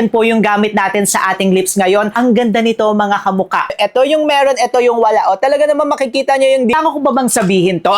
Yan po yung gamit natin sa ating lips ngayon. Ang ganda nito mga kamuka. Ito yung meron, ito yung wala. O talaga naman makikita nyo yung kailangan ko ba bang sabihin to?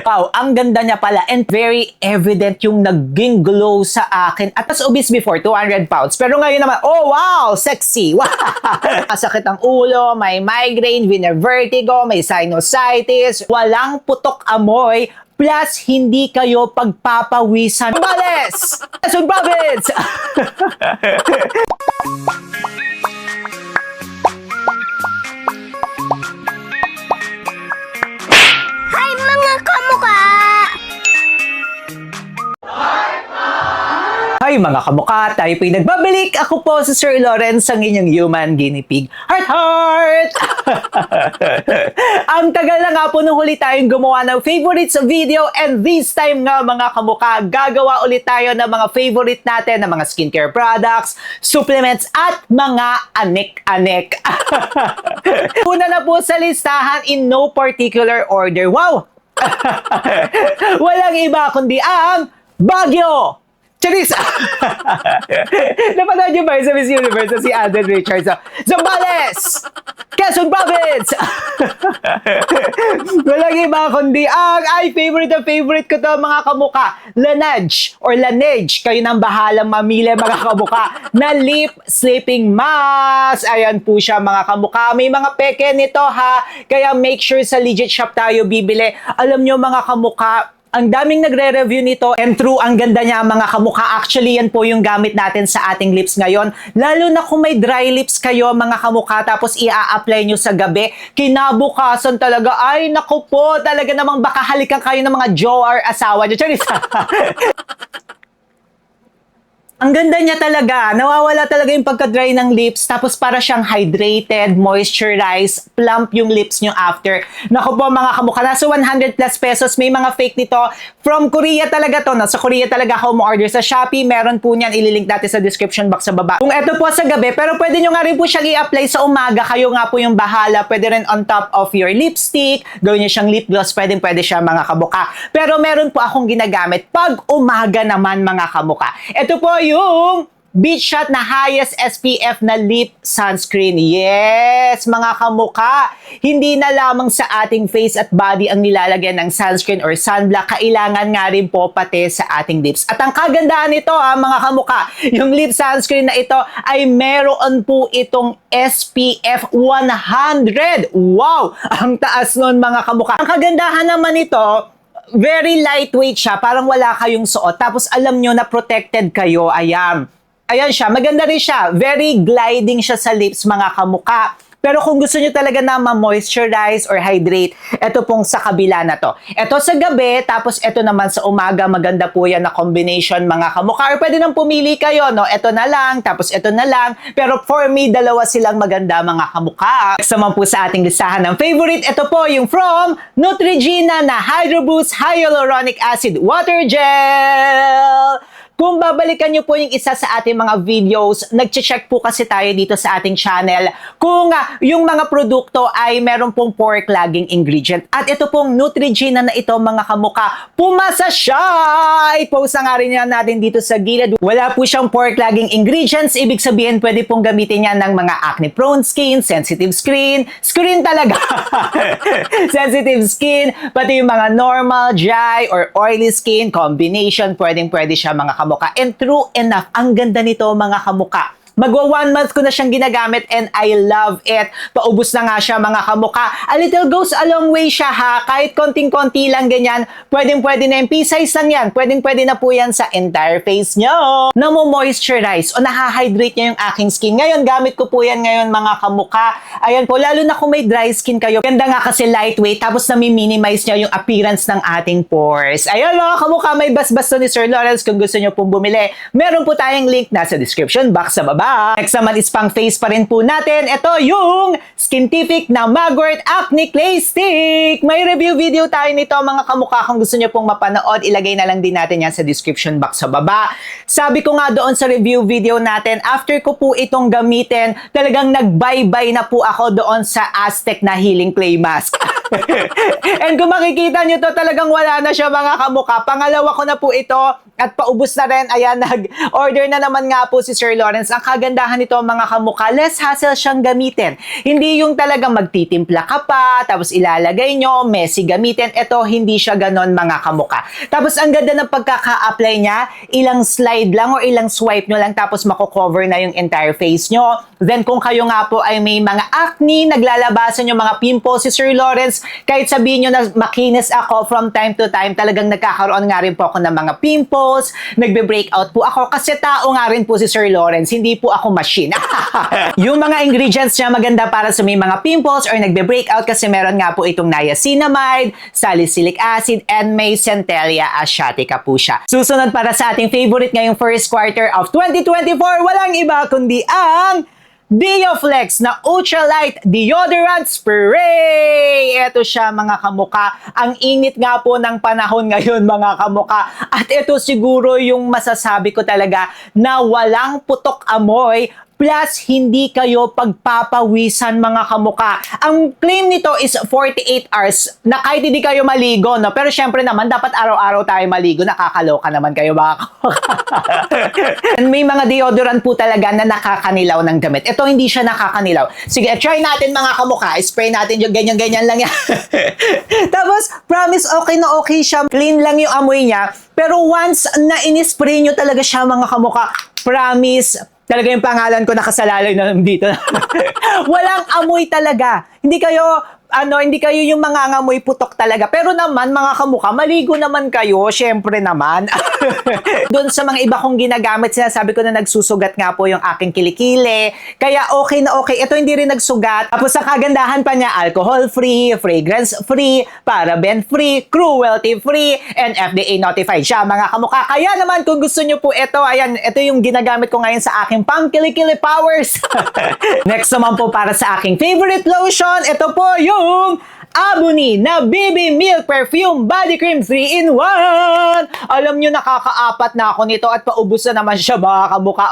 Wow, ang ganda niya pala and very evident yung naging glow sa akin. At as obese before, 200 pounds. Pero ngayon naman, oh wow, sexy. Sakit ang ulo, may migraine, vertigo, may sinusitis, walang putok amoy, plus hindi kayo pagpapawisan. Bales! Quezon Province! Hi mga kamukha! Hi mga kamukha, tayo po'y nagbabalik. Ako po si Sir Lawrence, ang inyong human guinea pig. Heart, heart! Ang tagal na nga po nung huli tayong gumawa ng favorites video and this time nga mga kamukha, gagawa ulit tayo ng mga favorite natin na mga skincare products, supplements at mga anek-anek. Una na po sa listahan in no particular order. Wow! Walang iba kundi ang Baguio! Charis! Napanood niyo ba sa Miss Universe si Alden Richards? Zambales! Quezon Province! Walang iba kundi ang favorite ko to mga kamuka. Laneige or Laneige. Kayo nang bahalang mamili mga kamuka na lip sleeping mask. Ayan po siya mga kamuka. May mga peke nito ha. Kaya make sure sa legit shop tayo bibili. Alam niyo mga kamuka, ang daming nagre-review nito and true, ang ganda niya mga kamukha. Actually, yan po yung gamit natin sa ating lips ngayon. Lalo na kung may dry lips kayo mga kamukha tapos i-a-apply nyo sa gabi. Kinabukasan talaga, ay naku po, talaga namang baka halikan kayo ng mga jowa or asawa nyo. Charis! Ang ganda niya talaga. Nawawala talaga yung pagka-dry ng lips. Tapos para siyang hydrated, moisturized, plump yung lips nyo after. Naku po mga kamukha. Nasa 100 plus pesos. May mga fake nito. From Korea talaga to. Sa Korea talaga ako mo-order. Sa Shopee, meron po niyan. Ililink natin sa description box sa baba. Kung ito po sa gabi, pero pwede nyo nga rin po siyang i-apply sa umaga. Kayo nga po yung bahala. Pwede rin on top of your lipstick. Gawin nyo siyang lip gloss. Pwede siya mga kamuka. Pero meron po akong ginagamit pag umaga naman mga kamuka. Ito po yung Beach Shot na highest SPF na lip sunscreen. Yes, mga kamuka. Hindi na lamang sa ating face at body ang nilalagyan ng sunscreen or sunblock. Kailangan nga rin po pati sa ating lips. At ang kagandahan nito mga kamuka, yung lip sunscreen na ito ay meron po itong SPF 100. Wow! Ang taas nun mga kamuka. Ang kagandahan naman nito, very lightweight siya, parang wala kayong suot. Tapos alam nyo na protected kayo. Ayan siya, maganda rin siya. Very gliding siya sa lips mga kamuka. Pero kung gusto nyo talaga na ma-moisturize or hydrate, ito pong sa kabila na to. Ito sa gabi, tapos ito naman sa umaga. Maganda po yan na combination mga kamukha. Or pwede nang pumili kayo, no? Ito na lang, tapos ito na lang. Pero for me, dalawa silang maganda mga kamukha. Next naman po sa ating listahan ng favorite, ito po yung from Neutrogena na Hydro Boost Hyaluronic Acid Water Gel. Kung babalikan nyo po yung isa sa ating mga videos, nag-check po kasi tayo dito sa ating channel kung yung mga produkto ay meron pong pore clogging ingredient. At ito pong Neutrogena na ito mga kamuka, pumasa siya! I-post na nga rin yan natin dito sa gilid. Wala po siyang pore clogging ingredients. Ibig sabihin, pwede pong gamitin yan ng mga acne-prone skin, sensitive skin talaga. Sensitive skin, pati yung mga normal, dry, or oily skin, combination, pwede siya mga kamuka. And true enough, ang ganda nito mga kamuka. Magwa 1 month ko na siyang ginagamit and I love it. Paubos na nga siya mga kamuka. A little goes a long way siya ha. Kahit konting-konti lang ganyan, pwedeng-pwede na yung P-size lang yan. Pwedeng-pwede na po yan sa entire face nyo. Namo-moisturize o naha-hydrate niya yung aking skin. Ngayon, gamit ko po yan ngayon mga kamuka. Ayan po, lalo na kung may dry skin kayo. Ganda nga kasi lightweight, tapos nami-minimize niya yung appearance ng ating pores. Ayan mga kamuka, may basbas to ni Sir Lawrence. Kung gusto nyo pong bumili, meron po tayong link na sa description box sa baba. Next naman is pang face pa rin po natin. Ito yung Skintific na Mugwort Acne Clay Stick. May review video tayo nito mga kamukha. Kung gusto nyo pong mapanood, ilagay na lang din natin yan sa description box sa baba. Sabi ko nga doon sa review video natin, after ko po itong gamitin, talagang nag-bye-bye na po ako doon sa Aztec na Healing Clay Mask. And kung makikita nyo to, talagang wala na siya mga kamukha. Pangalawa ko na po ito at paubos na rin. Ayan, nag-order na naman nga po si Sir Lawrence. Ang kagandahan nito mga kamukha, less hassle siyang gamitin. Hindi yung talagang magtitimpla ka pa, tapos ilalagay nyo, messy gamitin. Ito, hindi siya ganon mga kamukha. Tapos ang ganda ng pagkaka-apply niya, ilang slide lang o ilang swipe nyo lang tapos mako-cover na yung entire face nyo. Then kung kayo nga po ay may mga acne, naglalabasan yung mga pimples si Sir Lawrence, kahit sabihin nyo na makinis ako from time to time, talagang nagkakaroon nga rin po ako ng mga pimples, nagbe-breakout po ako kasi tao nga rin po si Sir Lawrence, hindi po ako machine. Yung mga ingredients niya maganda para sa may mga pimples or nagbe-breakout kasi meron nga po itong niacinamide, salicylic acid, and may Centella asiatica po siya. Susunod para sa ating favorite ngayong first quarter of 2024, walang iba kundi ang Deoflex na Ultralight Deodorant Spray. Ito siya mga kamukha. Ang init nga po ng panahon ngayon mga kamukha. At ito siguro yung masasabi ko talaga na walang putok amoy. Plus, hindi kayo pagpapawisan mga kamukha. Ang claim nito is 48 hours na kahit hindi kayo maligo, no? Pero syempre naman, dapat araw-araw tayo maligo. Nakakaloka naman kayo mga kamukha. May mga deodorant po talaga na nakakanilaw ng damit. Ito hindi siya nakakanilaw. Sige, try natin mga kamukha. Spray natin yung ganyan-ganyan lang yan. Tapos, promise okay na okay siya. Clean lang yung amoy niya. Pero once na inispray nyo talaga siya mga kamukha, promise, talaga yung pangalan ko nakasalalay na dito. Walang amoy talaga. Hindi kayo yung mga ngamoy putok talaga. Pero naman, mga kamukha, maligo naman kayo. Syempre naman. Doon sa mga iba kong ginagamit, sinasabi ko na nagsusugat nga po yung aking kilikili. Kaya okay na okay. Ito hindi rin nagsugat. Tapos ang kagandahan pa niya, alcohol-free, fragrance-free, paraben-free, cruelty-free, and FDA notified siya, mga kamukha. Kaya naman, kung gusto nyo po ito, ayan, ito yung ginagamit ko ngayon sa aking pang-kilikili powers. Next naman po para sa aking favorite lotion, ito po yung Abuni na BB Milk Perfume Body Cream 3-in-1. Alam nyo, nakakaapat na ako nito at paubos na naman siya mga kamukha.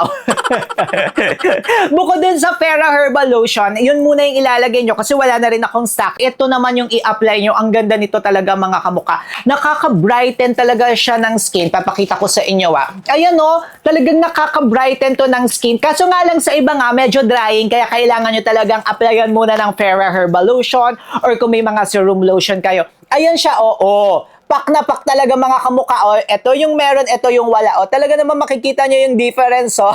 Bukod din sa Fera Herbal Lotion, yun muna yung ilalagay nyo kasi wala na rin akong stock. Ito naman yung i-apply nyo. Ang ganda nito talaga mga kamukha. Nakaka-brighten talaga siya ng skin. Papakita ko sa inyo Ayan o, talagang nakaka-brighten to ng skin. Kaso nga lang sa iba nga, medyo drying. Kaya kailangan nyo talagang applyan muna ng Fera Herbal Lotion or kung may mga serum lotion kayo. Ayan siya, oo. Pak na pak talaga mga kamukha. O, ito yung meron, ito yung wala. O, talaga naman makikita nyo yung difference. O.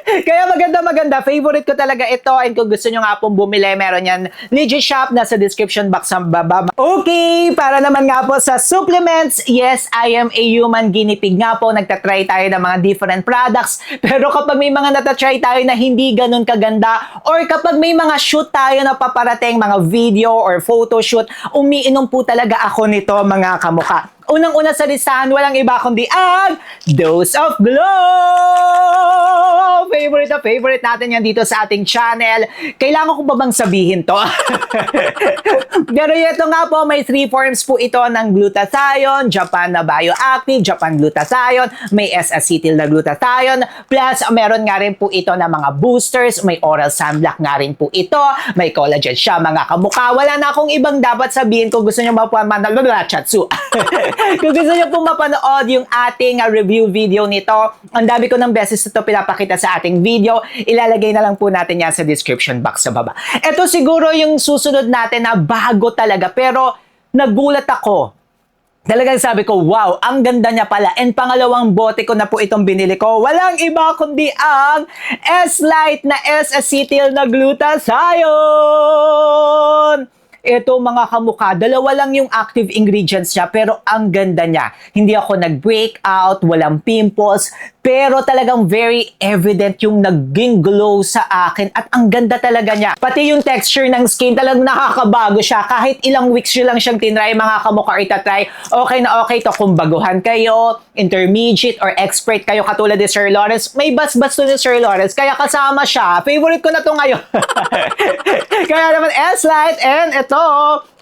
Kaya maganda. Favorite ko talaga ito. And kung gusto nyo nga pong bumili, meron yan legit shop. Nasa description box sa baba. Okay, para naman nga po sa supplements. Yes, I am a human guinea pig nga po. Nagtatry tayo ng mga different products. Pero kapag may mga natatry tayo na hindi ganun kaganda, or kapag may mga shoot tayo na paparating, mga video or photo shoot, umiinom po talaga ako nito mga kamukha. Unang-una sa listahan, walang iba kundi ang Dose of Glow! Favorite na favorite natin yan dito sa ating channel. Kailangan ko ba bang sabihin to? Pero ito nga po, may 3 forms po ito ng glutathione, Japan na bioactive, Japan glutathione, may S-acetyl na glutathione, plus meron nga rin po ito na mga boosters, may oral sunblock nga rin po ito, may collagen siya mga kamukha. Wala na akong ibang dapat sabihin kung gusto nyo chatsu. Kung gusto nyo pong mapanood yung ating review video nito, ang dami ko ng beses ito pinapakita sa ating video, ilalagay na lang po natin yan sa description box sa baba. Ito siguro yung susunod natin na bago talaga, pero nagulat ako. Talagang sabi ko, wow, ang ganda niya pala. And pangalawang bote ko na po itong binili ko. Walang iba kundi ang S-Lite na S-acetyl na glutathione. Ito mga kamukha, dalawa lang yung active ingredients niya pero ang ganda niya. Hindi ako nag-breakout, walang pimples, pero talagang very evident yung naging glow sa akin at ang ganda talaga niya. Pati yung texture ng skin talagang nakakabago siya. Kahit ilang weeks nyo lang siyang tinry mga kamukha or itatry, okay na okay to kung baguhan kayo, intermediate or expert kayo katulad ni Sir Lawrence. May bas-bas to ni Sir Lawrence kaya kasama siya. Favorite ko na to ngayon. Kaya naman S-Lite and ito ito,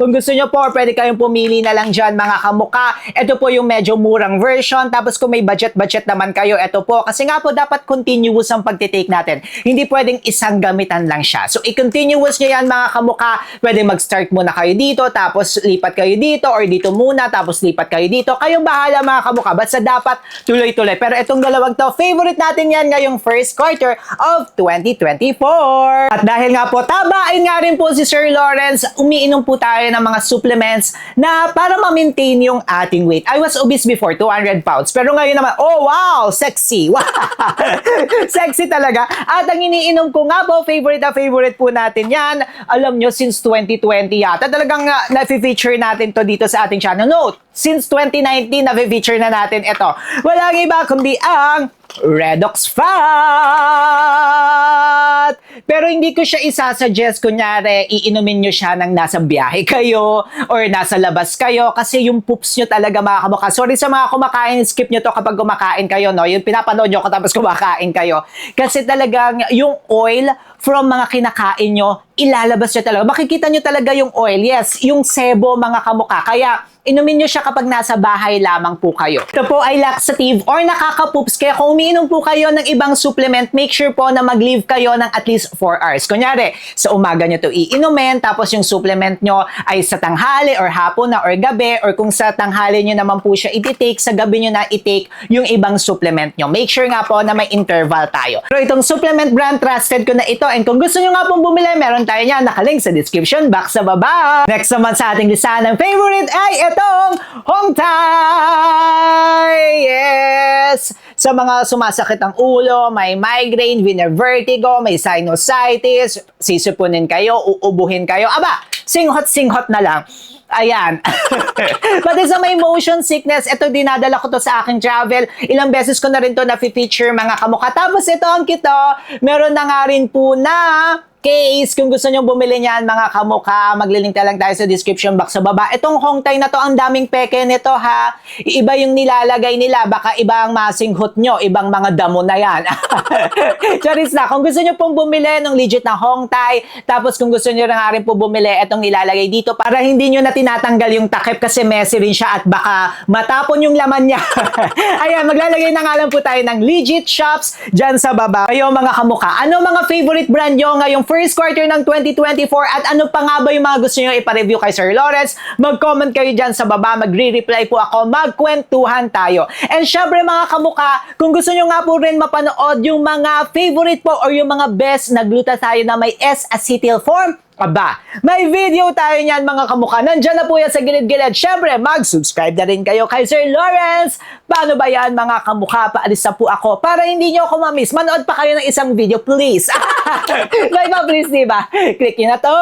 kung gusto nyo po, pwede kayong pumili na lang dyan mga kamuka. Ito po yung medyo murang version. Tapos kung may budget naman kayo, ito po. Kasi nga po, dapat continuous ang pagtitake natin. Hindi pwedeng isang gamitan lang siya. So, i-continuous nyo yan mga kamuka. Pwede mag-start muna kayo dito, tapos lipat kayo dito, or dito muna, tapos lipat kayo dito. Kayong bahala mga kamuka. Basta dapat tuloy-tuloy. Pero itong dalawang to, favorite natin yan ngayong first quarter of 2024. At dahil nga po, tabain nga rin po si Sir Lawrence, umiinom po tayo ng mga supplements na para ma-maintain yung ating weight. I was obese before, 200 pounds. Pero ngayon naman, oh wow, sexy. Wow. Sexy talaga. At ang iniinom ko nga po, favorite na favorite po natin yan. Alam nyo, since 2020 yata, talagang na-feature natin to dito sa ating channel. Note, since 2019, na-feature na natin ito. Walang iba kundi ang Redox Fat! Pero hindi ko siya isasuggest, kunyari, iinumin nyo siya nang nasa biyahe kayo or nasa labas kayo kasi yung poops nyo talaga mga kamuka. Sorry sa mga kumakain, skip nyo to kapag kumakain kayo, no? Yung pinapanood nyo ko tapos kumakain kayo. Kasi talagang yung oil from mga kinakain nyo, ilalabas nyo talaga. Makikita nyo talaga yung oil. Yes, yung sebo mga kamuka. Kaya, inumin nyo siya kapag nasa bahay lamang po kayo. Ito po ay laxative or nakaka-poops. Kaya kung umiinom po kayo ng ibang supplement, make sure po na mag-leave kayo ng at least 4 hours. Kunyari, sa umaga nyo to iinumin, tapos yung supplement nyo ay sa tanghali or hapon na or gabi, or kung sa tanghali nyo naman po siya i-take, sa gabi nyo na i-take yung ibang supplement nyo. Make sure nga po na may interval tayo. Pero itong supplement brand, trusted ko na ito. And kung gusto nyo nga pong bumili, meron tayo niyan, nakalink sa description box sa baba. Next naman sa ating listahan ng favorite ay itong Hong Tai! Yes! Sa mga sumasakit ang ulo, may migraine, vertigo, may sinusitis, sisipunin kayo, uubuhin kayo. Aba, singhot-singhot na lang. Ayan. Pati sa may motion sickness, ito dinadala ko to sa aking travel. Ilang beses ko na rin to na-feature mga kamukha. Tapos ito ang kito, meron na nga rin po na case. Kung gusto nyo bumili niyan mga kamukha, maglilink na lang tayo sa description box sa baba. Itong Hong Tai na to, ang daming peke nito ha. Iba yung nilalagay nila, baka iba ang masinghot nyo, ibang mga damo na yan. Charis na, kung gusto nyo pong bumili ng legit na Hong Tai, tapos kung gusto nyo nga rin po bumili, itong nilalagay dito para hindi nyo na tinatanggal yung takip kasi messy rin siya at baka matapon yung laman niya. Ayan, maglalagay na nga lang po tayo ng legit shops dyan sa baba. Kayo mga kamukha, ano mga favorite brand nyo ngayong first quarter ng 2024 at ano pa nga ba yung mga gusto nyo ipa-review kay Sir Lawrence? Mag-comment kayo dyan sa baba, magre-reply po ako, magkwentuhan tayo. And syempre mga kamukha, kung gusto nyo nga po rin mapanood yung mga favorite po or yung mga best na glutathione na may S-acetyl form, aba, may video tayo niyan mga kamukha. Nandyan na po yan sa gilid-gilid. Syempre, mag-subscribe na rin kayo kay Sir Lawrence. Paano ba yan mga kamukha? Paalis na po ako para hindi nyo ako mamiss. Manood pa kayo ng isang video, please. Bye ba, please, diba? Click nyo na to.